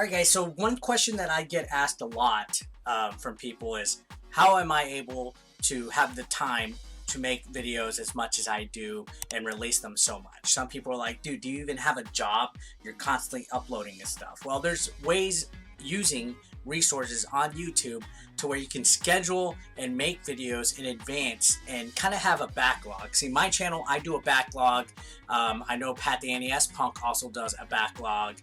All right, guys, so one question that I get asked a lot from people is, how am I able to have the time to make videos as much as I do and release them so much? Some people are like, dude, do you even have a job? You're constantly uploading this stuff. Well, there's ways using resources on YouTube to where you can schedule and make videos in advance and kind of have a backlog. See, my channel, I do a backlog. I know Pat the NES Punk also does a backlog.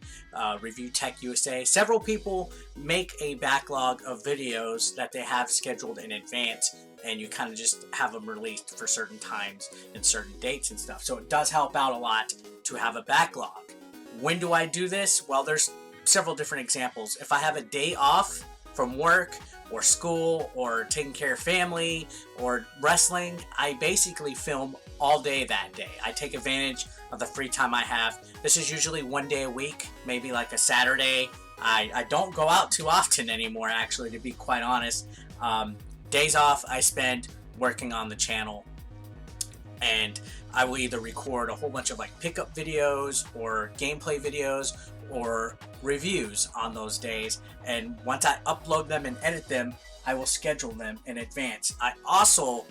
Review Tech USA. Several people make a backlog of videos that they have scheduled in advance, and you kind of just have them released for certain times and certain dates and stuff. So it does help out a lot to have a backlog. When do I do this? Well, there's several different examples. If I have a day off from work or school or taking care of family or wrestling, I basically film all day that day. I take advantage of the free time I have. This is usually one day a week, maybe like a Saturday. I don't go out too often anymore, actually, to be quite honest. Days off I spend working on the channel, and I will either record a whole bunch of like pickup videos or gameplay videos or reviews on those days, and once I upload them and edit them, I will schedule them in advance. I also,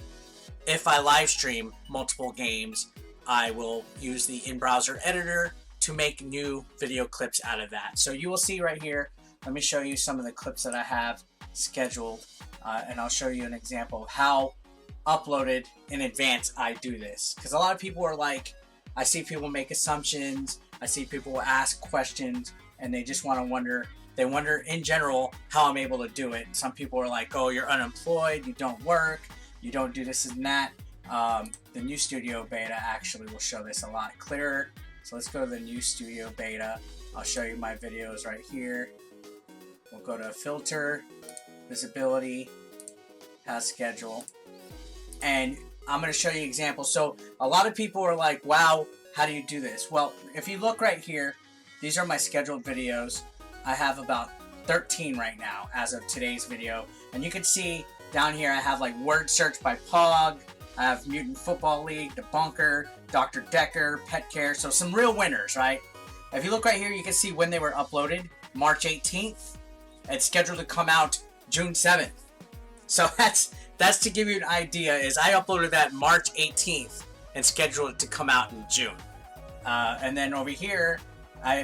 if I live stream multiple games, I will use the in-browser editor to make new video clips out of that. So you will see right here, let me show you some of the clips that I have scheduled, and I'll show you an example of how uploaded in advance I do this. Because a lot of people are like, I see people make assumptions, I see people ask questions, and they just wonder in general how I'm able to do it. Some people are like, oh, you're unemployed, you don't work, you don't do this and that. The new Studio Beta actually will show this a lot clearer. So let's go to the new Studio Beta. I'll show you my videos right here. We'll go to Filter, Visibility, Has Schedule, and I'm going to show you examples. So a lot of people are like, wow, how do you do this? Well, if you look right here, these are my scheduled videos. I have about 13 right now as of today's video. And you can see down here I have like word search by Pog, I have Mutant Football League, The Bunker, Dr. Decker, Pet Care. So some real winners, right? If you look right here, you can see when they were uploaded. March 18th. It's scheduled to come out June 7th. So that's to give you an idea, is I uploaded that March 18th and scheduled it to come out in June. And then over here,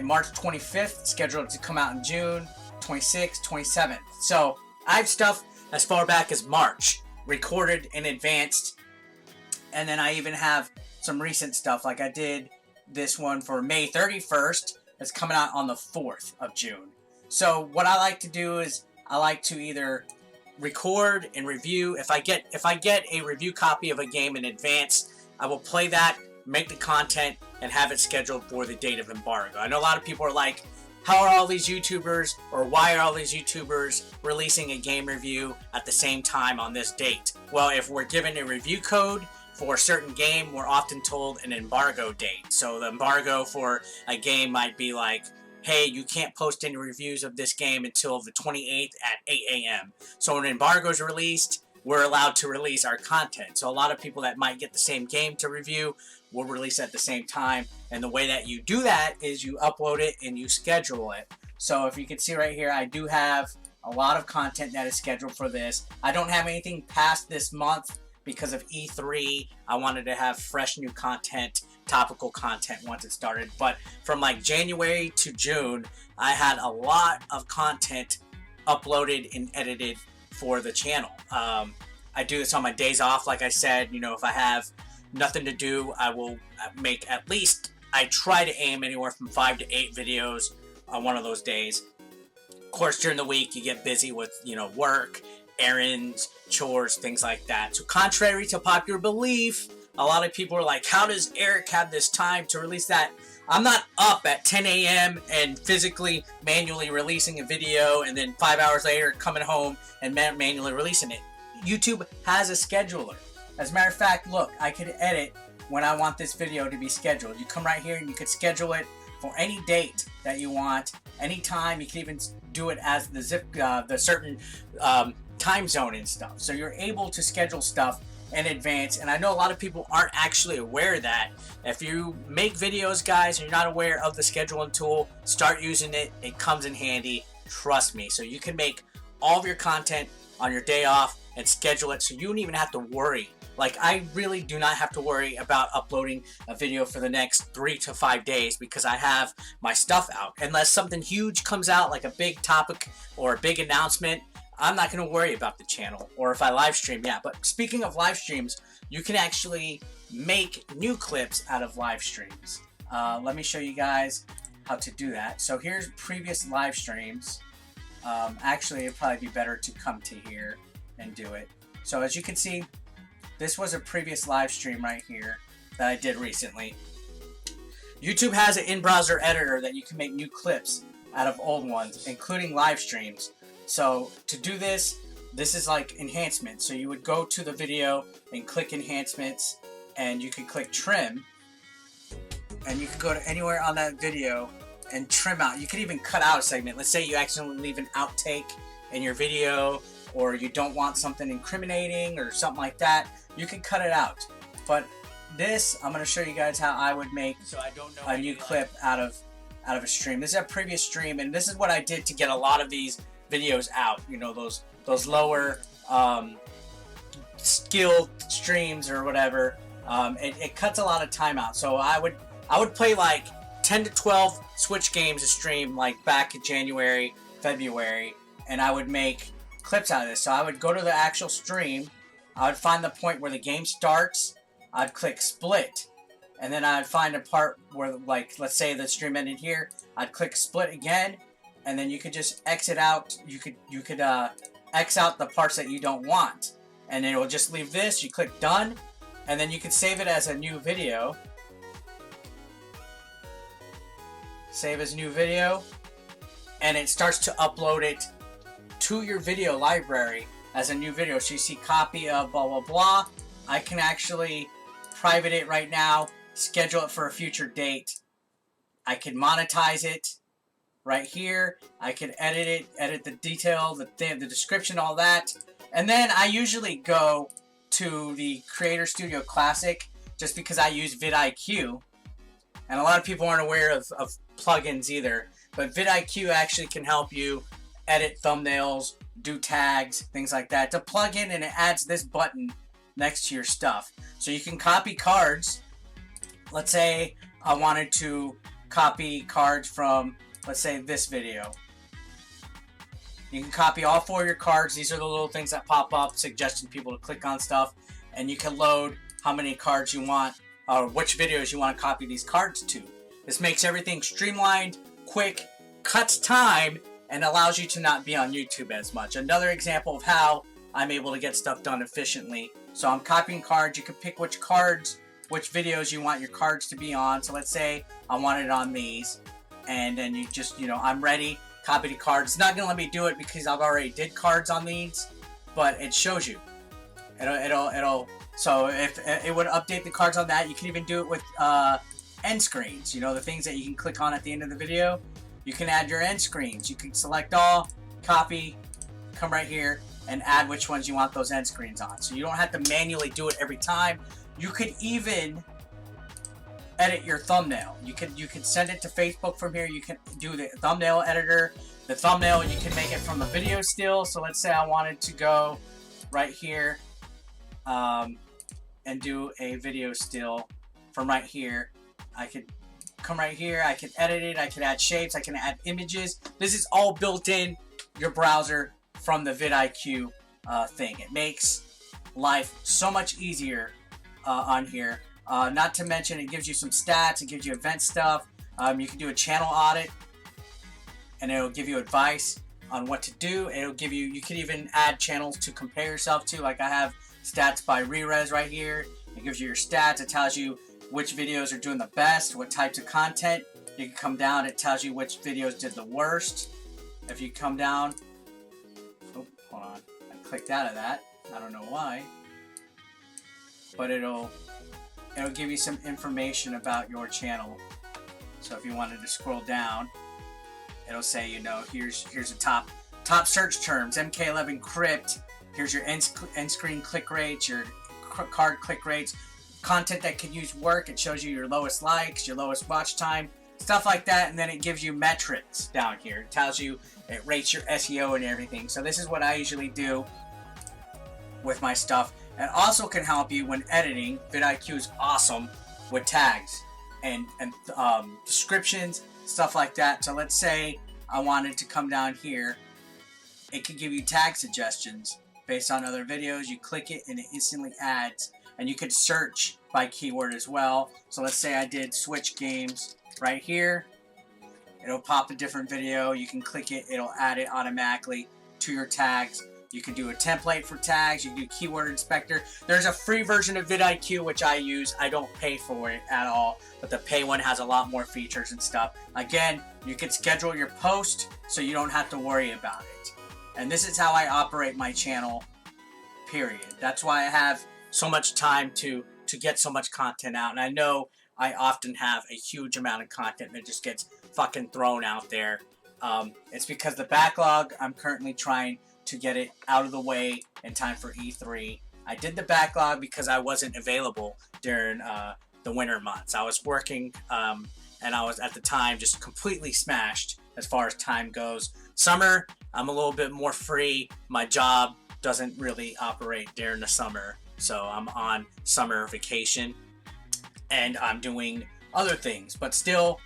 March 25th, scheduled it to come out in June, 26th, 27th. So I have stuff as far back as March, recorded in advance. And then I even have some recent stuff, like I did this one for May 31st. It's coming out on the 4th of June. So what I like to do is I like to either record and review. If I get a review copy of a game in advance, I will play that, make the content, and have it scheduled for the date of embargo. I know a lot of people are like, how are all these YouTubers, or why are all these YouTubers releasing a game review at the same time on this date? Well, if we're given a review code for a certain game, we're often told an embargo date. So the embargo for a game might be like, hey, you can't post any reviews of this game until the 28th at 8 a.m. So when an embargo is released, we're allowed to release our content. So a lot of people that might get the same game to review will release at the same time. And the way that you do that is you upload it and you schedule it. So if you can see right here, I do have a lot of content that is scheduled for this. I don't have anything past this month because of E3. I wanted to have fresh new content, topical content once it started. But from like January to June, I had a lot of content uploaded and edited for the channel. I do this on my days off. Like I said, you know, if I have nothing to do, I will make at least, I try to aim anywhere from 5 to 8 videos on one of those days. Of course, during the week, you get busy with, you know, work, errands, chores, things like that. So contrary to popular belief, a lot of people are like, how does Eric have this time to release that? I'm not up at 10 a.m. and physically manually releasing a video and then 5 hours later coming home and manually releasing it. YouTube has a scheduler. As a matter of fact, look, I could edit when I want this video to be scheduled. You come right here and you could schedule it for any date that you want, anytime. You can even do it as the certain time zone and stuff. So you're able to schedule stuff in advance, and I know a lot of people aren't actually aware of that. If you make videos, guys, and you're not aware of the scheduling tool, start using it. It comes in handy, trust me. So you can make all of your content on your day off and schedule it so you don't even have to worry. Like, I really do not have to worry about uploading a video for the next 3 to 5 days because I have my stuff out. Unless something huge comes out, like a big topic or a big announcement, I'm not going to worry about the channel. Or if I live stream, yeah. But speaking of live streams, you can actually make new clips out of live streams. Let me show you guys how to do that. So here's previous live streams. Actually, it'd probably be better to come to here and do it. So as you can see, this was a previous live stream right here that I did recently. YouTube has an in-browser editor that you can make new clips out of old ones, including live streams. So to do this, this is like enhancements. So you would go to the video and click enhancements, and you can click trim, and you can go to anywhere on that video and trim out. You can even cut out a segment. Let's say you accidentally leave an outtake in your video, or you don't want something incriminating or something like that, you can cut it out. But this, I'm going to show you guys how I would make a new clip out of a stream. This is a previous stream, and this is what I did to get a lot of these videos out. You know, those lower skill streams or whatever. It cuts a lot of time out. So I would play like 10 to 12 Switch games a stream, like back in January, February, and I would make clips out of this. So I would go to the actual stream, I would find the point where the game starts, I'd click split, and then I'd find a part where, like, let's say the stream ended here, I'd click split again, and then you could just exit out. You could X out the parts that you don't want, and it will just leave this. You click done, and then you can save it as a new video. Save as new video, and it starts to upload it to your video library as a new video. So you see copy of blah blah blah. I can actually private it right now, schedule it for a future date. I can monetize it right here. I can edit it, edit the detail, the description, all that. And then I usually go to the Creator Studio Classic just because I use vidIQ. And a lot of people aren't aware of plugins either. But vidIQ actually can help you edit thumbnails, do tags, things like that. It's a plugin, and it adds this button next to your stuff. So you can copy cards. Let's say I wanted to copy cards from, let's say, this video. You can copy all 4 of your cards. These are the little things that pop up suggesting people to click on stuff. And you can load how many cards you want, or which videos you want to copy these cards to. This makes everything streamlined, quick, cuts time, and allows you to not be on YouTube as much. Another example of how I'm able to get stuff done efficiently. So I'm copying cards. You can pick which cards, which videos you want your cards to be on. So let's say I want it on these, and then you just, I'm ready, copy the cards. It's not going to let me do it because I've already did cards on these, but it shows you. So if it would update the cards on that, you can even do it with end screens. The things that you can click on at the end of the video. You can add your end screens. You can select all, copy, come right here, and add which ones you want those end screens on. So you don't have to manually do it every time. You could even edit your thumbnail. You can send it to Facebook from here. You can do the thumbnail editor. The thumbnail, you can make it from the video still. So let's say I wanted to go right here and do a video still from right here. I could come right here, I can edit it, I can add shapes, I can add images. This is all built in your browser from the vidIQ thing. It makes life so much easier on here. Not to mention, it gives you some stats, it gives you event stuff. You can do a channel audit, and it'll give you advice on what to do. It'll give you, you can even add channels to compare yourself to. Like I have stats by Rerez right here. It gives you your stats, it tells you which videos are doing the best, what types of content. You can come down, it tells you which videos did the worst. If you come down, oh, hold on, I clicked out of that, I don't know why, but it'll give you some information about your channel. So if you wanted to scroll down, it'll say, here's the top search terms, MK11 crypt, here's your end screen click rates, your card click rates, content that can use work. It shows you your lowest likes, your lowest watch time, stuff like that. And then it gives you metrics down here. It tells you, it rates your SEO and everything. So this is what I usually do with my stuff. And also can help you when editing. vidIQ is awesome with tags and descriptions, stuff like that. So let's say I wanted to come down here. It can give you tag suggestions based on other videos. You click it and it instantly adds. And you could search by keyword as well. So let's say I did Switch games right here. It'll pop a different video. You can click it. It'll add it automatically to your tags. You can do a template for tags. You can do keyword inspector. There's a free version of vidIQ which I use. I don't pay for it at all, but the pay one has a lot more features and stuff. Again, you can schedule your post so you don't have to worry about it. And this is how I operate my channel, period. That's why I have so much time to get so much content out. And I know I often have a huge amount of content that just gets fucking thrown out there. It's because the backlog, I'm currently trying to get it out of the way in time for E3. I did the backlog because I wasn't available during the winter months. I was working and I was at the time just completely smashed as far as time goes. Summer, I'm a little bit more free. My job doesn't really operate during the summer, so I'm on summer vacation and I'm doing other things. But still,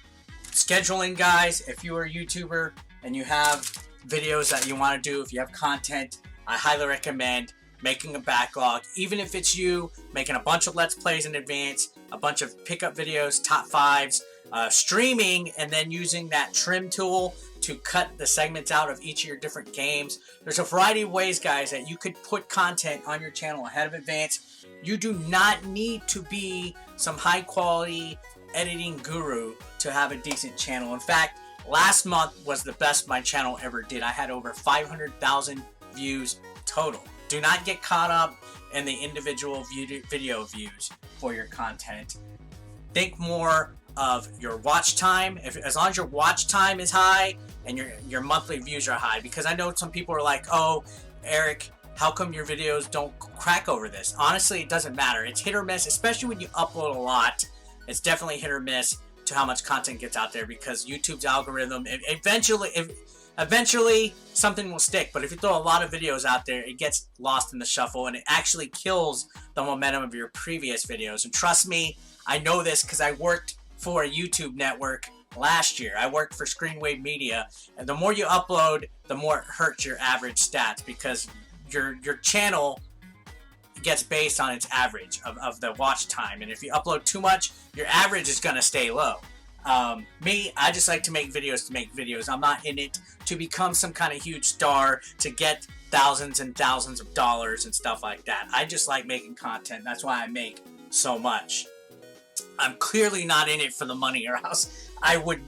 scheduling, guys, if you are a YouTuber and you have videos that you want to do, if you have content, I highly recommend making a backlog. Even if it's you making a bunch of Let's Plays in advance, a bunch of pickup videos, top fives, streaming, and then using that trim tool to cut the segments out of each of your different games. There's a variety of ways, guys, that you could put content on your channel ahead of advance. You do not need to be some high quality editing guru to have a decent channel. In fact, last month was the best my channel ever did. I had over 500,000 views total. Do not get caught up in the individual video views for your content. Think more of your watch time. As long as your watch time is high and your monthly views are high, because I know some people are like, oh, Eric, how come your videos don't crack over this? Honestly, it doesn't matter. It's hit or miss, especially when you upload a lot. It's definitely hit or miss to how much content gets out there, because YouTube's algorithm, eventually something will stick. But if you throw a lot of videos out there, it gets lost in the shuffle and it actually kills the momentum of your previous videos. And trust me, I know this because I worked for a YouTube network last year. I worked for Screenwave Media, and the more you upload, the more it hurts your average stats, because your channel gets based on its average of the watch time. And if you upload too much, your average is going to stay low. Me, I just like to make videos. I'm not in it to become some kind of huge star to get thousands and thousands of dollars and stuff like that. I just like making content. That's why I make so much. I'm clearly not in it for the money, or else I would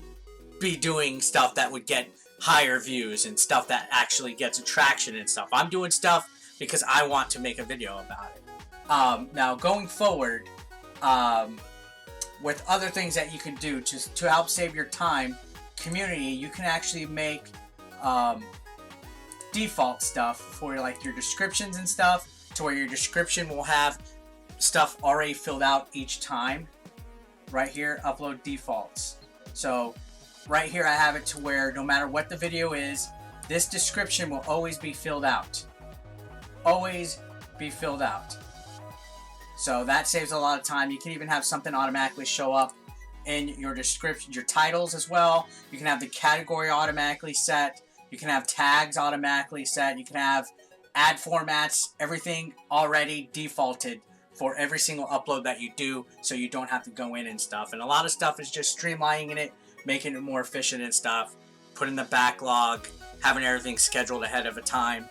be doing stuff that would get higher views and stuff that actually gets attraction and stuff. I'm doing stuff because I want to make a video about it. Now, going forward, with other things that you can do to help save your time, community, you can actually make default stuff for like your descriptions and stuff, to where your description will have stuff already filled out each time. Right here, upload defaults. So right here I have it to where no matter what the video is, this description will always be filled out. Always be filled out. So that saves a lot of time. You can even have something automatically show up in your description, your titles as well. You can have the category automatically set. You can have tags automatically set. You can have ad formats, everything already defaulted for every single upload that you do, so you don't have to go in and stuff. And a lot of stuff is just streamlining it, making it more efficient and stuff, putting the backlog, having everything scheduled ahead of a time,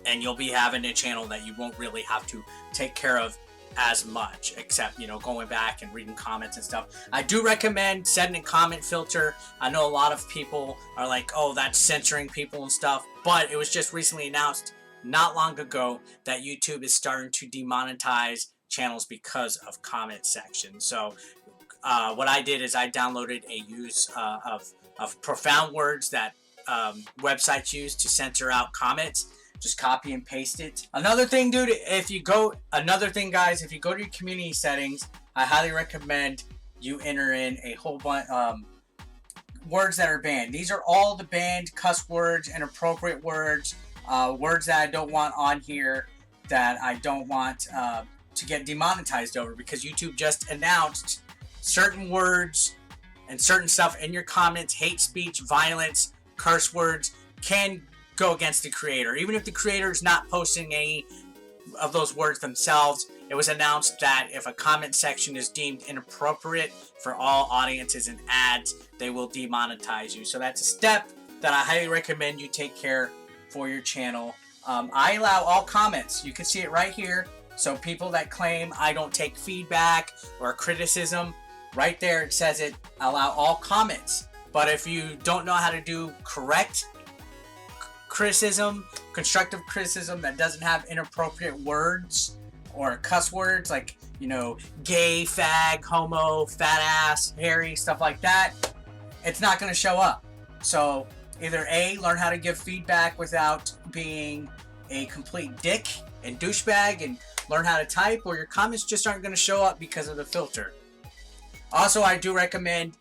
and you'll be having a channel that you won't really have to take care of as much, except, you know, going back and reading comments and stuff. I do recommend setting a comment filter. I know a lot of people are like, oh, that's censoring people and stuff, but it was just recently announced not long ago that YouTube is starting to demonetize channels because of comment sections. So what I did is I downloaded a use of profound words that websites use to censor out comments. Just copy and paste it. Another thing, dude, guys, if you go to your community settings, I highly recommend you enter in a whole bunch words that are banned. These are all the banned cuss words, inappropriate words, words that I don't want on here, that I don't want to get demonetized over, because YouTube just announced certain words and certain stuff in your comments, hate speech, violence, curse words, can go against the creator. Even if the creator is not posting any of those words themselves, it was announced that if a comment section is deemed inappropriate for all audiences and ads, they will demonetize you. So that's a step that I highly recommend you take care for your channel. I allow all comments. You can see it right here. So people that claim I don't take feedback or criticism, right there it says it, allow all comments. But if you don't know how to do correct criticism, constructive criticism that doesn't have inappropriate words or cuss words like, you know, gay, fag, homo, fat ass, hairy, stuff like that, it's not going to show up. So either A, learn how to give feedback without being a complete dick and douchebag and learn how to type, or your comments just aren't going to show up because of the filter. Also, I do recommend,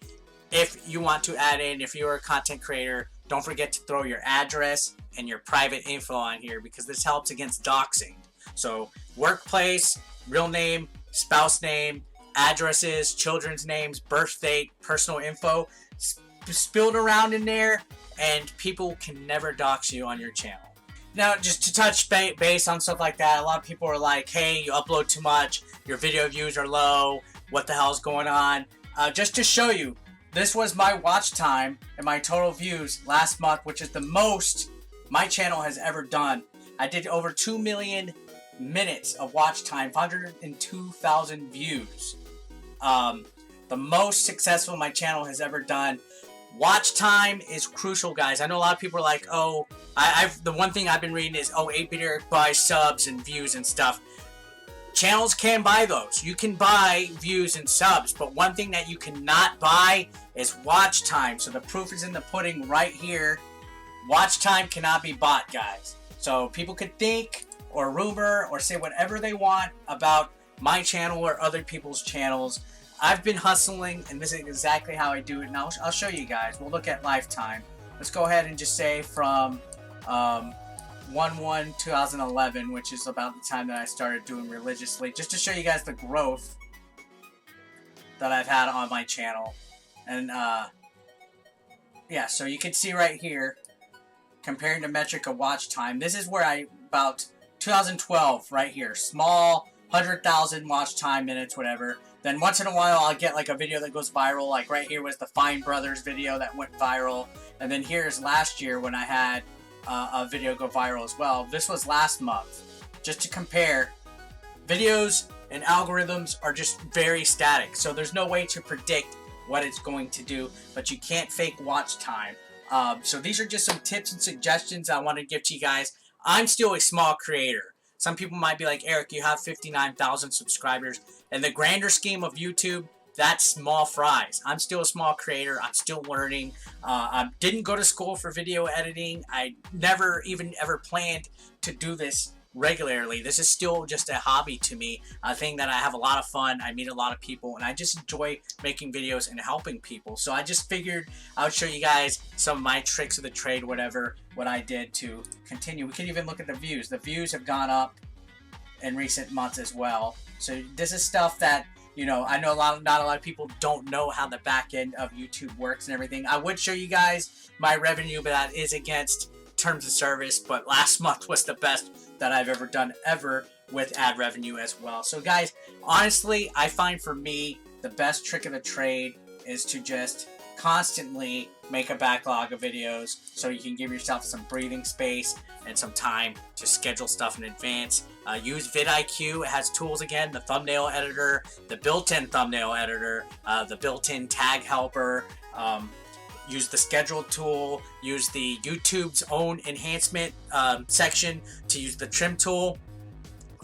if you want to add in, if you're a content creator, don't forget to throw your address and your private info on here, because this helps against doxing. So workplace, real name, spouse name, addresses, children's names, birth date, personal info spilled around in there, and people can never dox you on your channel. Now, just to touch base on stuff like that, a lot of people are like, hey, you upload too much, your video views are low, what the hell's going on? Just to show you, this was my watch time and my total views last month, which is the most my channel has ever done. I did over 2 million minutes of watch time, 502,000 views. The most successful my channel has ever done. Watch time is crucial, guys. I know a lot of people are like, oh, the one thing I've been reading is, oh, 8-Bit Eric buys subs and views and stuff. Channels can buy those. You can buy views and subs, but one thing that you cannot buy is watch time. So the proof is in the pudding right here. Watch time cannot be bought, guys. So people could think or rumor or say whatever they want about my channel or other people's channels. I've been hustling, and this is exactly how I do it. Now I'll show you guys. We'll look at lifetime. Let's go ahead and just say from 1/1/2011, which is about the time that I started doing religiously, just to show you guys the growth that I've had on my channel. And yeah, so you can see right here, comparing the metric of watch time, this is where about 2012 right here, small 100,000 watch time minutes, whatever. Then once in a while I'll get like a video that goes viral, like right here was the Fine Brothers video that went viral. And then here's last year when I had a video go viral as well. This was last month. Just to compare, videos and algorithms are just very static, so there's no way to predict what it's going to do, but you can't fake watch time. So these are just some tips and suggestions I want to give to you guys. I'm still a small creator. Some people might be like, Eric, you have 59,000 subscribers. In the grander scheme of YouTube, that's small fries. I'm still a small creator. I'm still learning. I didn't go to school for video editing. I never even ever planned to do this regularly. This is still just a hobby to me, a thing that I have a lot of fun. I meet a lot of people, and I just enjoy making videos and helping people. So I just figured I would show you guys some of my tricks of the trade, whatever, what I did to continue. We can even look at the views. The views have gone up in recent months as well. So this is stuff that, you know, I know not a lot of people don't know how the back end of YouTube works and everything. I would show you guys my revenue, but that is against terms of service. But last month was the best that I've ever done with ad revenue as well. So guys, honestly, I find for me, the best trick of the trade is to just constantly make a backlog of videos so you can give yourself some breathing space and some time to schedule stuff in advance. Use vidIQ. It has tools again, the thumbnail editor, the built-in thumbnail editor, the built-in tag helper. Use the schedule tool. Use the YouTube's own enhancement section to use the trim tool.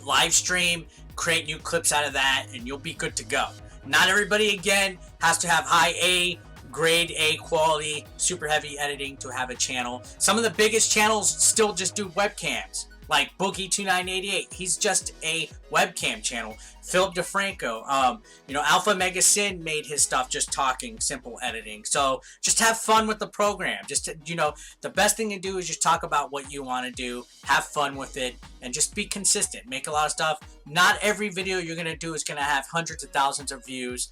Live stream, create new clips out of that, and you'll be good to go. Not everybody, again, has to have high A grade A quality, super heavy editing to have a channel. Some of the biggest channels still just do webcams. Like Boogie2988, he's just a webcam channel. Philip DeFranco, you know, Alpha Mega Sin made his stuff just talking, simple editing. So just have fun with the program. Just, you know, the best thing to do is just talk about what you want to do, have fun with it, and just be consistent. Make a lot of stuff. Not every video you're going to do is going to have hundreds of thousands of views.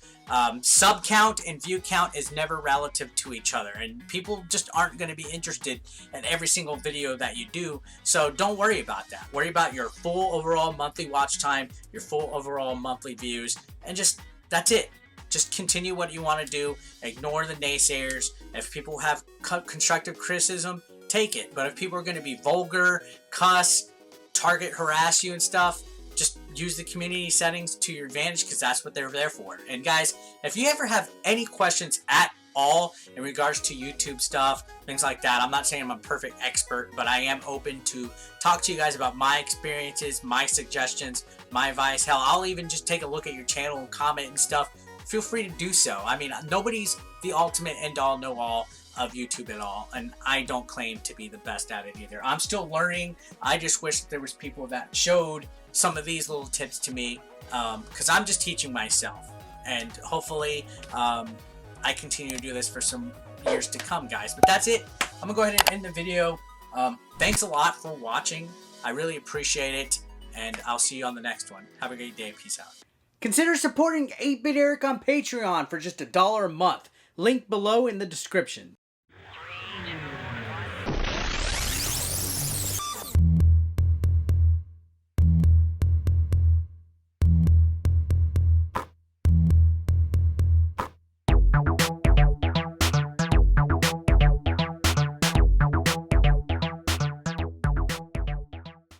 Sub count and view count is never relative to each other, and people just aren't going to be interested in every single video that you do. So don't worry about that. Worry about your full overall monthly watch time, your full overall monthly views, and just that's it. Just continue what you want to do. Ignore the naysayers. If people have constructive criticism, take it. But if people are going to be vulgar, cuss, target, harass you and stuff, just use the community settings to your advantage, because that's what they're there for. And guys, if you ever have any questions at all in regards to YouTube stuff, things like that, I'm not saying I'm a perfect expert, but I am open to talk to you guys about my experiences, my suggestions, my advice. Hell, I'll even just take a look at your channel and comment and stuff. Feel free to do so. I mean, nobody's the ultimate end-all, know-all of YouTube at all, and I don't claim to be the best at it either. I'm still learning. I just wish that there was people that showed some of these little tips to me, because I'm just teaching myself, and hopefully I continue to do this for some years to come, guys. But that's it. I'm gonna go ahead and end the video. Thanks a lot for watching. I really appreciate it, and I'll see you on the next one. Have a great day. Peace out. Consider supporting 8-Bit Eric on Patreon for just $1 a month. Link below in the description.